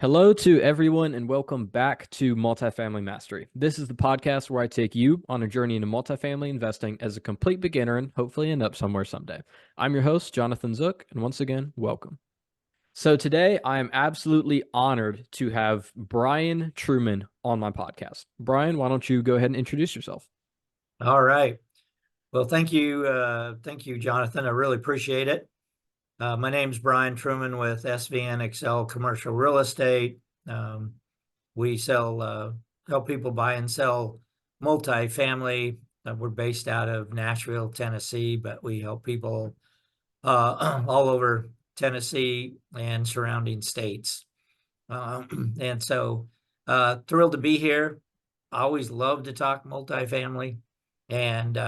Hello to everyone, and welcome back to Multifamily Mastery. This is the podcast where I take you on a journey into multifamily investing as a complete beginner and hopefully end up somewhere someday. I'm your host, Jonathan Zook, and once again, welcome. So today I am absolutely honored to have Brian Truman on my podcast. Brian, why don't you go ahead and introduce yourself? All right. Well, thank you. Thank you, Jonathan. I really appreciate it. My name's Brian Truman with SVN Excel Commercial Real Estate. We help people buy and sell multifamily. We're based out of Nashville, Tennessee, but we help people all over Tennessee and surrounding states. And so thrilled to be here. I always love to talk multifamily. And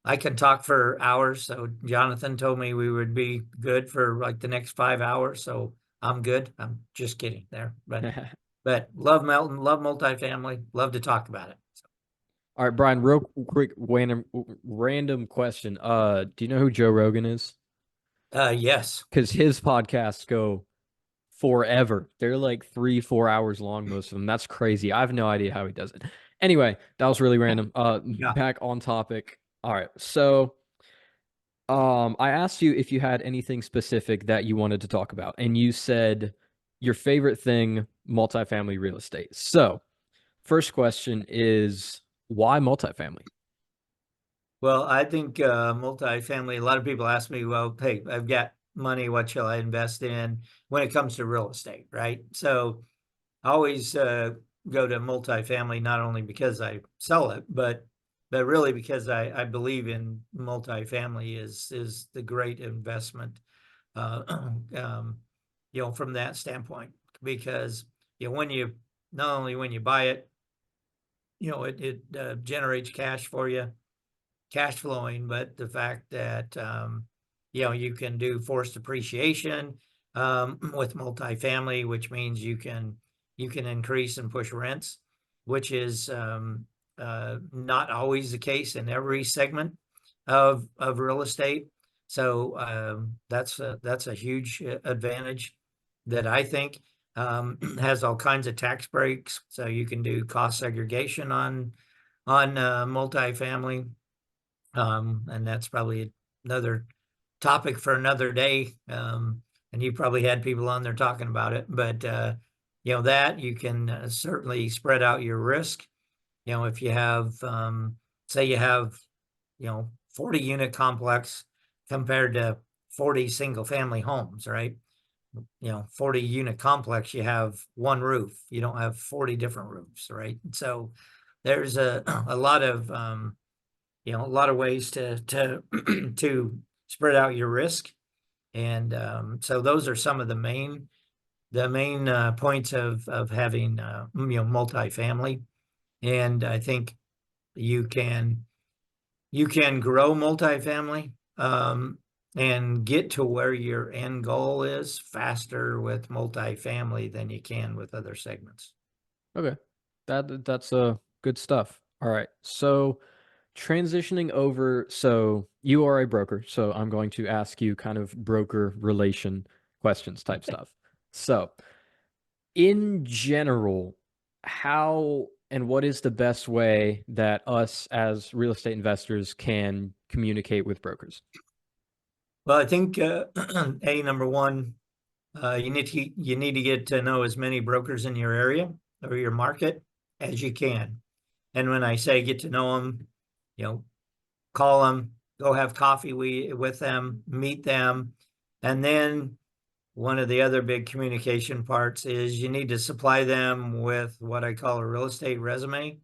I can talk for hours. So Jonathan told me we would be good for like the next 5 hours. So I'm good. I'm just kidding there. But love Melton, love multifamily, love to talk about it. All right, Brian, real quick random question. Do you know who Joe Rogan is? Yes. Because his podcasts go forever. They're like 3, 4 hours long, most of them. That's crazy. I have no idea how he does it. Anyway, that was really random. Yeah. Back on topic. All right. So, I asked you if you had anything specific that you wanted to talk about, and you said your favorite thing, multifamily real estate. So, first question is why multifamily? Well, I think multifamily, a lot of people ask me, well, hey, I've got money, what shall I invest in when it comes to real estate, right? So I always go to multifamily, not only because I sell it, but really because I believe in multifamily is the great investment, uh, from that standpoint. Because when you not only when you buy it, it generates cash for you, cash flowing, but the fact that you can do forced appreciation with multifamily, which means you can increase and push rents, which is not always the case in every segment of real estate. So that's a huge advantage that I think has all kinds of tax breaks. So you can do cost segregation on multifamily. And that's probably another topic for another day. And you probably had people on there talking about it, but that you can certainly spread out your risk. If you have, say you have, 40 unit complex compared to 40 single family homes, right? 40 unit complex, you have one roof. You don't have 40 different roofs, right? So there's a lot of, a lot of ways to to spread out your risk. And so those are some of the main points of having multifamily. And I think you can grow multifamily and get to where your end goal is faster with multifamily than you can with other segments. Okay. That's good stuff. All right. So transitioning over, so you are a broker, so I'm going to ask you kind of broker relation questions type stuff. So, in general, how and what is the best way that us as real estate investors can communicate with brokers? Well, I think number one, you need to get to know as many brokers in your area or your market as you can. And when I say get to know them, you know, call them, go have coffee with them, meet them. And then one of the other big communication parts is you need to supply them with what I call a real estate resume.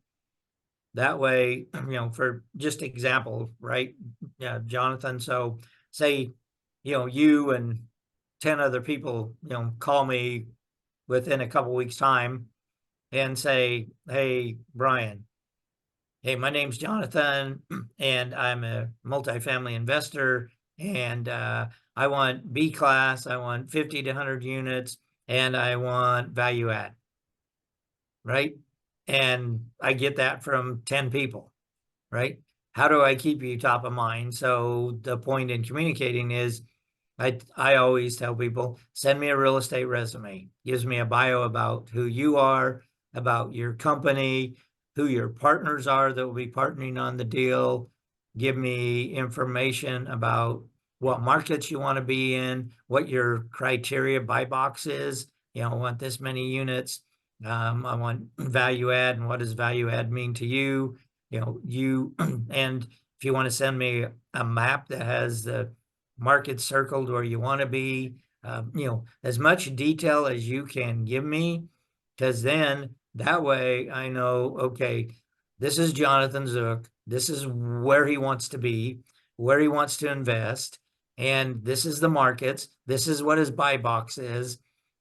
That way, for just example, right? Yeah, Jonathan. So say, you and 10 other people, call me within a couple weeks time and say, hey, Brian, hey, my name's Jonathan, and I'm a multifamily investor, and I want B class, I want 50 to 100 units, and I want value add, right? And I get that from 10 people, right? How do I keep you top of mind? So the point in communicating is I always tell people, send me a real estate resume. Gives me a bio about who you are, about your company, who your partners are that will be partnering on the deal. Give me information about what markets you want to be in, what your criteria buy box is. You know, I want this many units. I want value add, and what does value add mean to you? You know, and if you want to send me a map that has the market circled where you want to be, you know, as much detail as you can give me, because then that way I know, okay, this is Jonathan Zook. This is where he wants to be, where he wants to invest, and this is the markets. This is what his buy box is.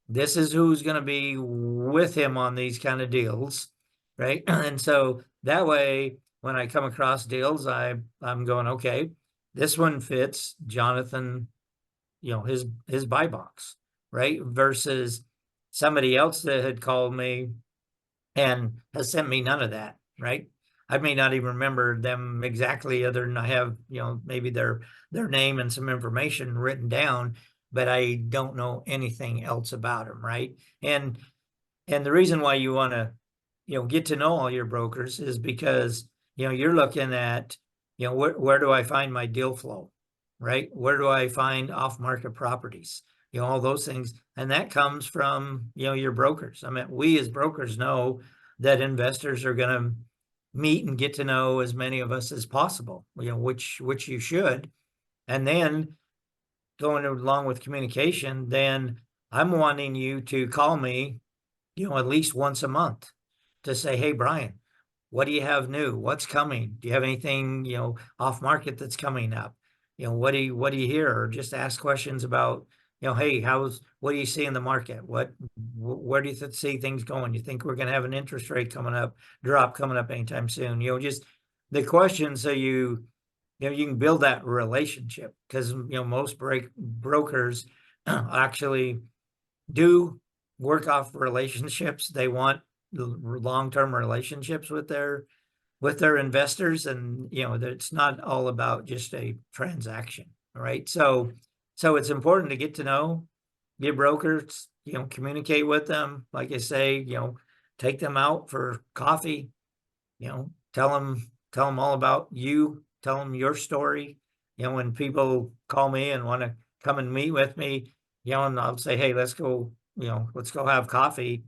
This is who's going to be with him on these kind of deals, right? And so that way, when I come across deals, I'm going, okay, this one fits Jonathan, you know, his buy box, right? Versus somebody else that had called me and has sent me none of that, right? I may not even remember them exactly, other than I have, you know, maybe their name and some information written down, but I don't know anything else about them, right? And the reason why you want to, you know, get to know all your brokers is because, you know, you're looking at, you know, where do I find my deal flow, right? Where do I find off market properties? You know, all those things. And that comes from, you know, your brokers. I mean, we as brokers know that investors are going to meet and get to know as many of us as possible, you know, which you should. And then going along with communication, then I'm wanting you to call me, you know, at least once a month to say, hey, Brian, what do you have new? What's coming? Do you have anything, you know, off market that's coming up? You know, what do you hear? Or just ask questions about, you know, hey, what do you see in the market? Where do you see things going? You think we're going to have an interest rate drop coming up anytime soon? You know, just the questions, so you know, you can build that relationship, because, you know, most brokers actually do work off relationships. They want long-term relationships with their investors, and, you know, it's not all about just a transaction, right? So it's important to get to know your brokers, you know, communicate with them. Like I say, you know, take them out for coffee, you know, tell them all about you, tell them your story. You know, when people call me and want to come and meet with me, you know, and I'll say, hey, let's go have coffee.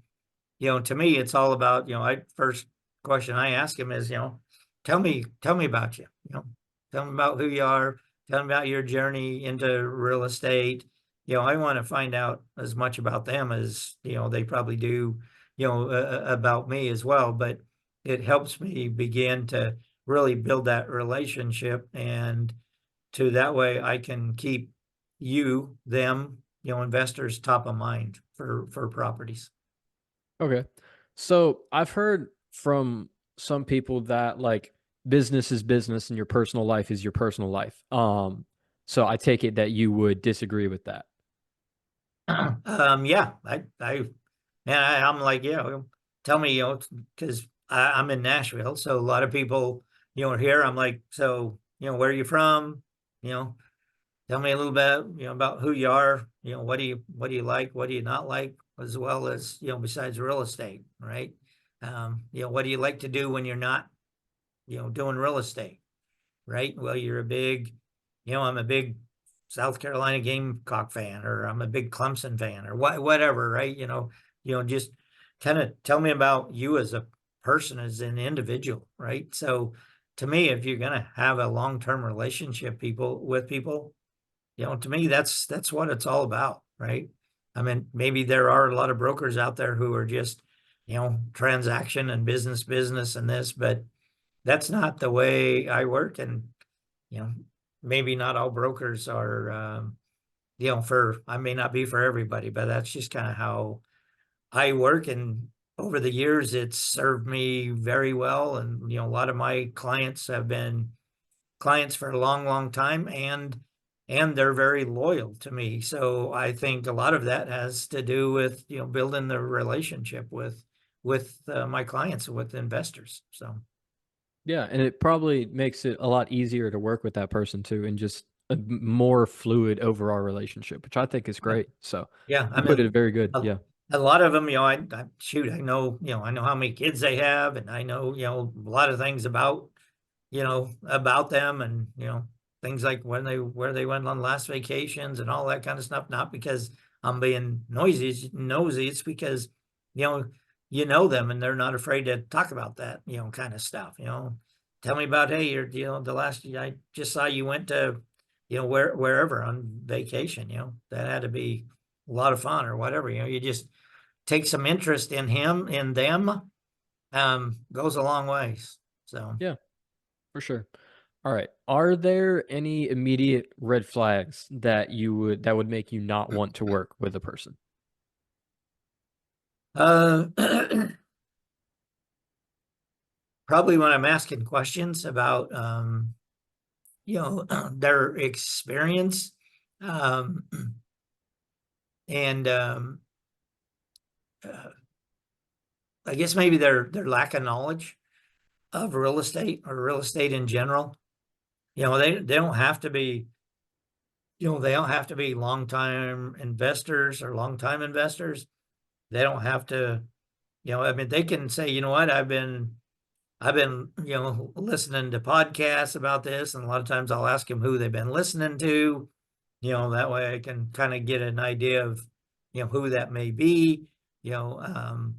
You know, to me, it's all about, you know, first question I ask him is, you know, tell me about you, you know, tell me about who you are, tell me about your journey into real estate. You know, I want to find out as much about them as, you know, they probably do, you know, about me as well. But it helps me begin to really build that relationship, and to that way I can keep them, you know, investors top of mind for properties. Okay. So I've heard from some people that like business is business and your personal life is your personal life. So I take it that you would disagree with that. Yeah, I'm like, yeah, well, tell me, you know, because I'm in Nashville, so a lot of people, you know, are here. I'm like, so, you know, where are you from? You know, tell me a little bit, you know, about who you are. You know, what do you like? What do you not like? As well as, you know, besides real estate, right? You know, what do you like to do when you're not, you know, doing real estate? Right? Well, you're a big, you know, I'm a big South Carolina Gamecock fan, or I'm a big Clemson fan, or whatever, right? You know, just kind of tell me about you as a person, as an individual, right? So to me, if you're gonna have a long-term relationship with people, you know, to me, that's what it's all about, right? I mean, maybe there are a lot of brokers out there who are just, you know, transaction and business and this, but that's not the way I work. And, you know, maybe not all brokers are, you know, I may not be for everybody, but that's just kind of how I work. And over the years, it's served me very well. And, you know, a lot of my clients have been clients for a long time, and they're very loyal to me. So I think a lot of that has to do with, you know, building the relationship with my clients, with investors. So. Yeah, and it probably makes it a lot easier to work with that person too, and just a more fluid overall relationship, which I think is Yeah. great. So Yeah. I you put mean, it very good. a, Yeah. a lot of them, I shoot, I know how many kids they have, and I know, a lot of things about, about them, and, things like where they went on last vacations and all that kind of stuff. Not because I'm being nosy. It's because, you know, you know them and they're not afraid to talk about that, kind of stuff, Tell me about, hey, the last, I just saw you went to, wherever on vacation, that had to be a lot of fun or whatever, you just take some interest in him, in them, goes a long ways. So, Yeah, for sure. All right. Are there any immediate red flags that would make you not want to work with a person? uh, probably when I'm asking questions about, their experience, um, and uh, I guess maybe their lack of knowledge of real estate or real estate in general. They don't have to be, they don't have to be long-time investors or long-time investors. They don't have to, I mean, they can say, you know what, I've been, listening to podcasts about this, and a lot of times I'll ask them who they've been listening to, that way I can kind of get an idea of, who that may be, you know, um,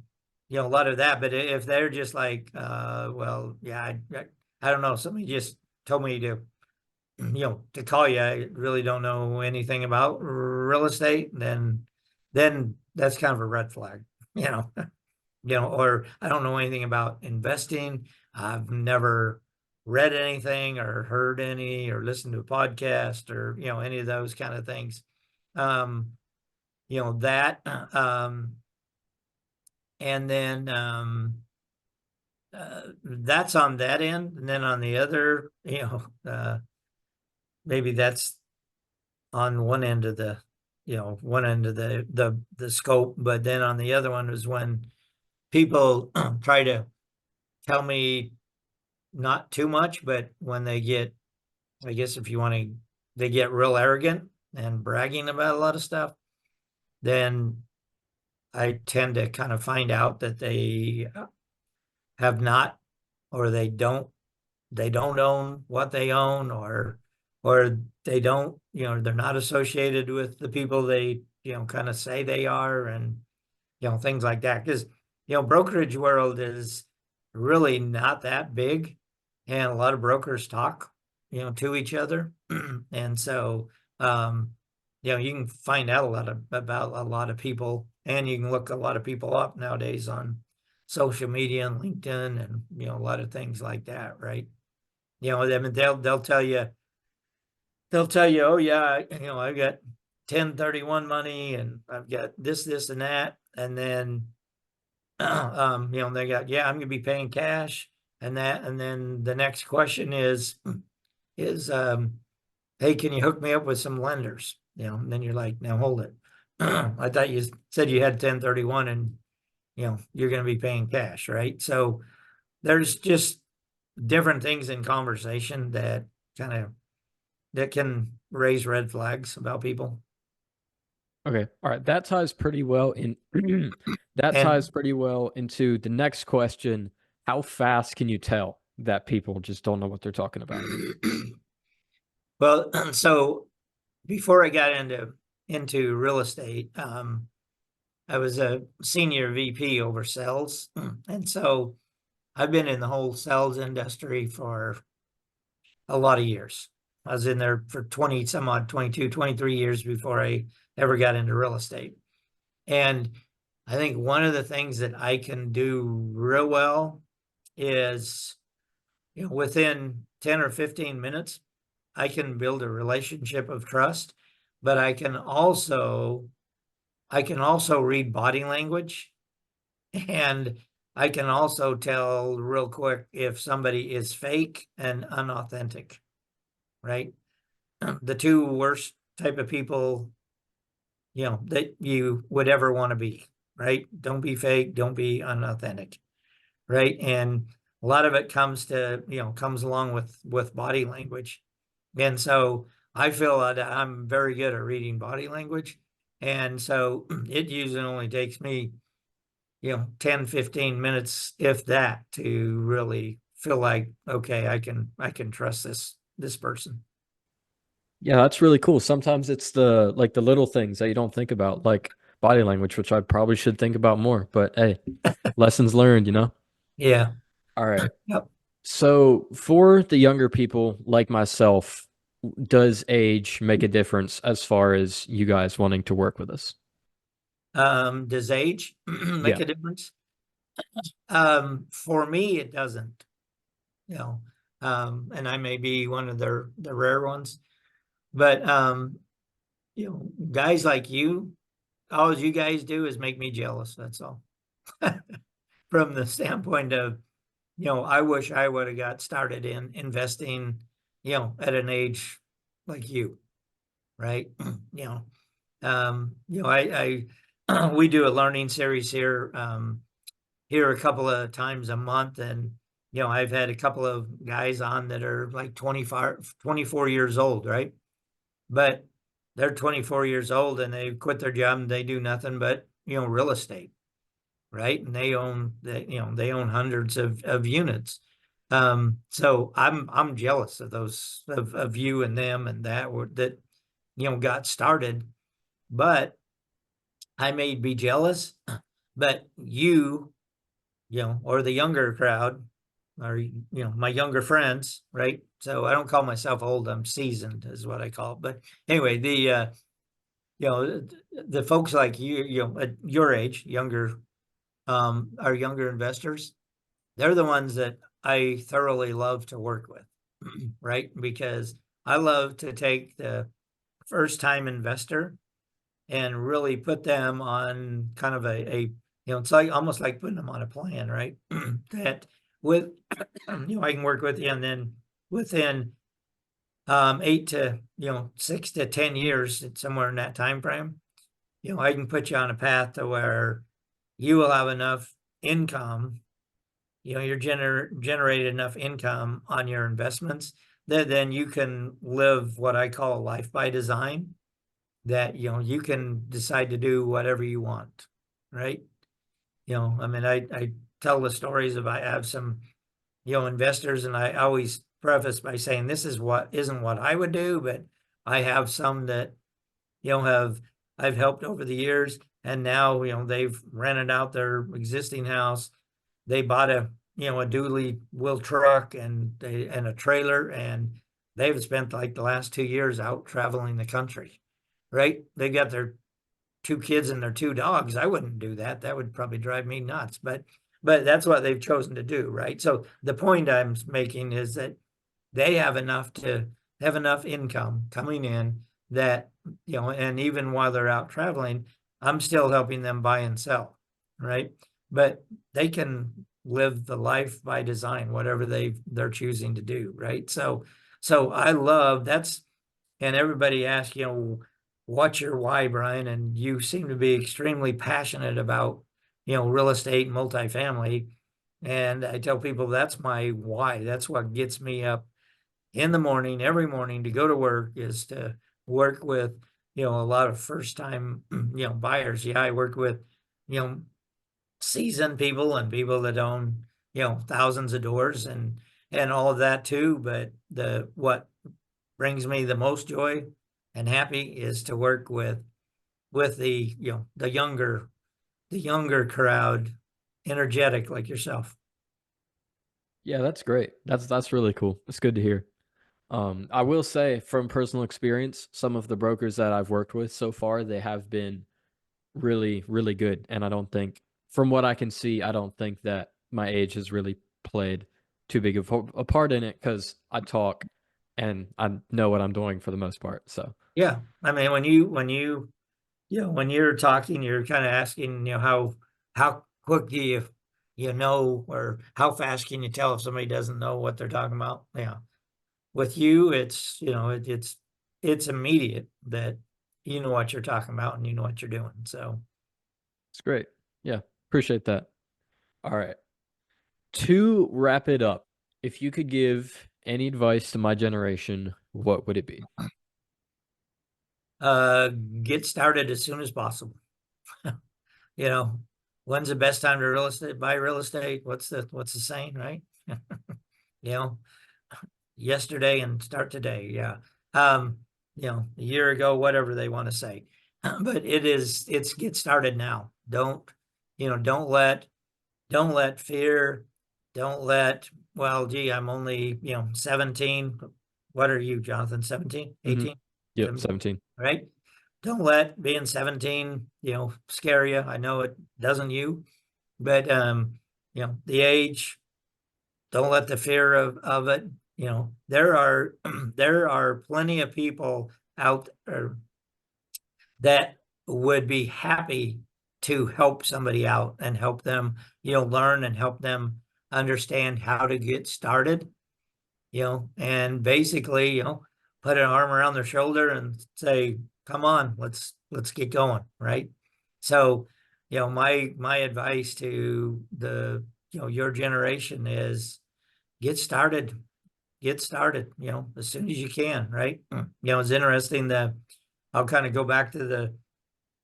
a lot of that. But if they're just like, well, yeah, I don't know, somebody just told me to, to call you, I really don't know anything about real estate, then that's kind of a red flag, you know or I don't know anything about investing. I've never read anything or heard any or listened to a podcast or, any of those kind of things. Um, that, and then, that's on that end. And then on the other, maybe that's on one end of the, one end of the scope. But then on the other one is when people try to tell me not too much, but when they get, I guess if you want to, they get real arrogant and bragging about a lot of stuff, then I tend to kind of find out that they have not, or they don't own what they own, or they don't, they're not associated with the people they, kind of say they are, and, things like that. Because, brokerage world is really not that big, and a lot of brokers talk, to each other. And so, you can find out about a lot of people, and you can look a lot of people up nowadays on social media and LinkedIn and, a lot of things like that, right? I mean, they'll tell you, oh yeah, I've got 1031 money and I've got this, and that. And then, they got, yeah, I'm gonna be paying cash and that. And then the next question is, hey, can you hook me up with some lenders? And then you're like, now hold it. I thought you said you had 1031 and, you're gonna be paying cash, right? So there's just different things in conversation that kind of, that can raise red flags about people. Okay. All right. That ties pretty well in that ties And pretty well into the next question. How fast can you tell that people just don't know what they're talking about? well, so before I got into real estate, I was a senior VP over sales. And so I've been in the whole sales industry for a lot of years. I was in there for 20 some odd, 22, 23 years before I ever got into real estate. And I think one of the things that I can do real well is, within 10 or 15 minutes, I can build a relationship of trust, but I can also read body language, and I can also tell real quick if somebody is fake and unauthentic, right? The two worst type of people, that you would ever want to be, right? Don't be fake, don't be unauthentic, right? And a lot of it comes along with body language. And so I feel that I'm very good at reading body language. And so it usually only takes me, 10, 15 minutes, if that, to really feel like, okay, I can trust this person. Yeah, that's really cool. Sometimes it's the like the little things that you don't think about, like body language, which I probably should think about more. But hey, lessons learned, you know? Yeah. All right. Yep. So for the younger people like myself, does age make a difference as far as you guys wanting to work with us? Does age make Yeah. a difference? For me, it doesn't, you know, and I may be one of the rare ones, but guys like you, all you guys do is make me jealous. That's all. From the standpoint of, I wish I would have got started in investing, at an age like you, right? You know, I we do a learning series here a couple of times a month, and I've had a couple of guys on that are like 25, 24 years old, right? But they're 24 years old and they quit their job and they do nothing but, real estate, right? And they own hundreds of units. So I'm jealous of those of you and them and that got started, but I may be jealous, but or the younger crowd, or my younger friends, right? So I don't call myself old, I'm seasoned is what I call it. But anyway, you know the folks like you at your age, younger, are younger investors. They're the ones that I thoroughly love to work with, right? Because I love to take the first time investor and really put them on kind of it's like almost like putting them on a plan, right? That with I can work with you, and then within 8 to 6 to 10 years, it's somewhere in that time frame, I can put you on a path to where you will have enough income, you're generated enough income on your investments that then you can live what I call a life by design, that you can decide to do whatever you want, right? I mean, I tell the stories of, I have some investors, and I always preface by saying this is what isn't what I would do, but I have some that have I've helped over the years, and now they've rented out their existing house. They bought a dually wheel truck and a trailer, and they've spent like the last 2 years out traveling the country, right? They got their two kids and their two dogs. I wouldn't do that. That would probably drive me nuts. But that's what they've chosen to do, right? So the point I'm making is that they have enough income coming in that, and even while they're out traveling, I'm still helping them buy and sell, right? But they can live the life by design, whatever they're choosing to do, right? So I love that's and everybody asks, what's your why, Brian? And you seem to be extremely passionate about, real estate and multifamily. And I tell people that's my why. That's what gets me up in the morning, every morning, to go to work, is to work with, a lot of first time, buyers. Yeah, I work with, you know, seasoned people and people that own, thousands of doors and all of that too. But what brings me the most joy and happy is to work with the younger crowd, energetic like yourself. Yeah, that's great. That's really cool. It's good to hear. I will say from personal experience, some of the brokers that I've worked with so far, they have been really, really good. And I don't think, from what I can see, I don't think that my age has really played too big of a part in it because I talk and I know what I'm doing for the most part. So Yeah, I mean, when you're talking, you're kind of asking, how quick do you know, or how fast can you tell if somebody doesn't know what they're talking about? Yeah, with you, it's it's immediate that you know what you're talking about and you know what you're doing. So it's great. Yeah, appreciate that. All right. To wrap it up, if you could give any advice to my generation, what would it be? Get started as soon as possible. You know, when's the best time to buy real estate? What's the saying, right? You know, yesterday and start today. Yeah. Um, a year ago, whatever they want to say. But it's get started now. Don't let fear, don't let, well, gee, I'm only, 17. What are you, Jonathan? 17, Mm-hmm. 18, Yep, 17, 17. right? Don't let being 17, scare you. I know it doesn't you, but the age, don't let the fear of it, there are there are plenty of people out there that would be happy to help somebody out and help them, learn and help them understand how to get started, and basically, put an arm around their shoulder and say, come on, let's get going, right? So, my advice to your generation is get started, as soon as you can, right? It's interesting that I'll kind of go back to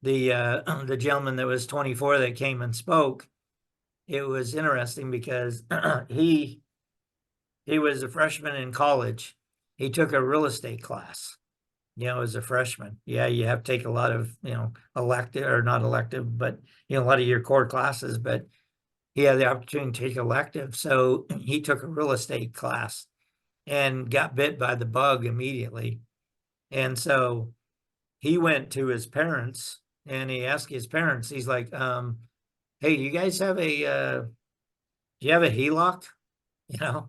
the gentleman that was 24 that came and spoke. It was interesting because he was a freshman in college. He took a real estate class, as a freshman. Yeah, you have to take a lot of, elective or not elective, but a lot of your core classes, but he had the opportunity to take elective. So he took a real estate class and got bit by the bug immediately. And so he went to his parents and he asked his parents, he's like, hey, do you guys have do you have a HELOC?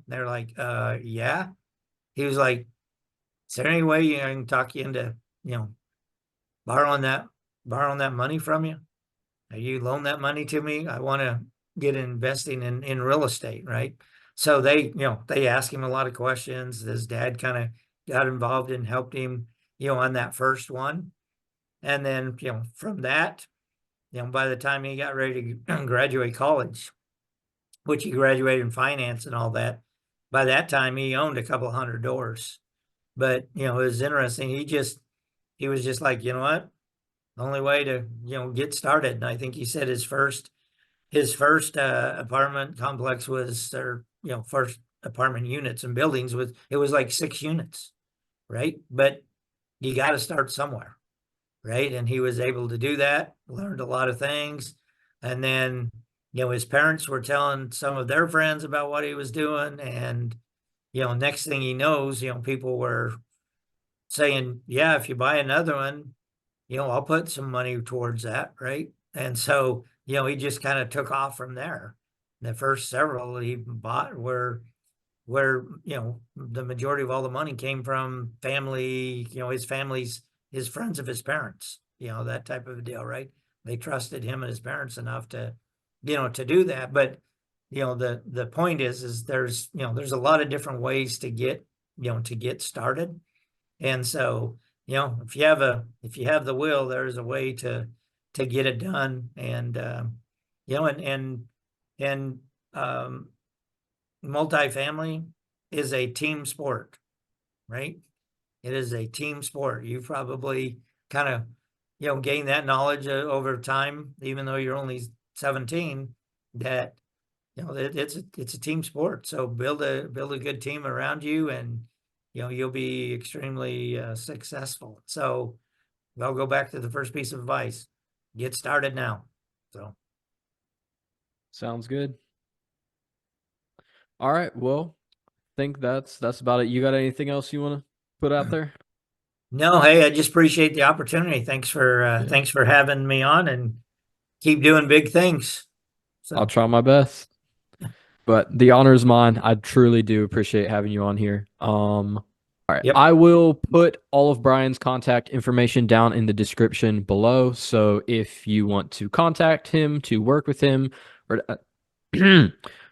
They're like, yeah. He was like, is there any way I can talk you into, you know, borrowing that, borrowing that money from you? You loan that money to me. I want to get investing in real estate, right? So they asked him a lot of questions. His dad kind of got involved and helped him, on that first one. And then, from that, by the time he got ready to graduate college, which he graduated in finance and all that, by that time he owned a couple hundred doors. But, it was interesting. He was just like, you know what? The only way to, get started. And I think he said his first apartment complex was, or first apartment units and buildings was, it was like 6 units, right? But you got to start somewhere, right? And he was able to do that, learned a lot of things. And then, his parents were telling some of their friends about what he was doing. And, next thing he knows, people were saying, yeah, if you buy another one, I'll put some money towards that, right? And so, he just kind of took off from there. The first several he bought where the majority of all the money came from family, his friends of his parents, that type of a deal, right? They trusted him and his parents enough to, to do that. But the point is there's a lot of different ways to get started. And so, if you have the will, there's a way to get it done. And you know, and multifamily is a team sport, right? It is a team sport. You probably kind of, gain that knowledge over time, even though you're only 17, that, it's a team sport. So build a good team around you and, you'll be extremely successful. So I'll go back to the first piece of advice. Get started now. So. Sounds good. All right. Well, think that's about it. You got anything else you want to put out there? No, hey, I just appreciate the opportunity. Yeah. Thanks for having me on and keep doing big things. I'll So, try my best. But the honor is mine. I truly do appreciate having you on here. All right. yep. I will put all of Brian's contact information down in the description below. So if you want to contact him, to work with him, or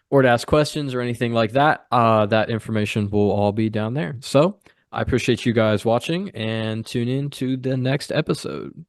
or to ask questions or anything like that, that information will all be down there. So I appreciate you guys watching and tune in to the next episode.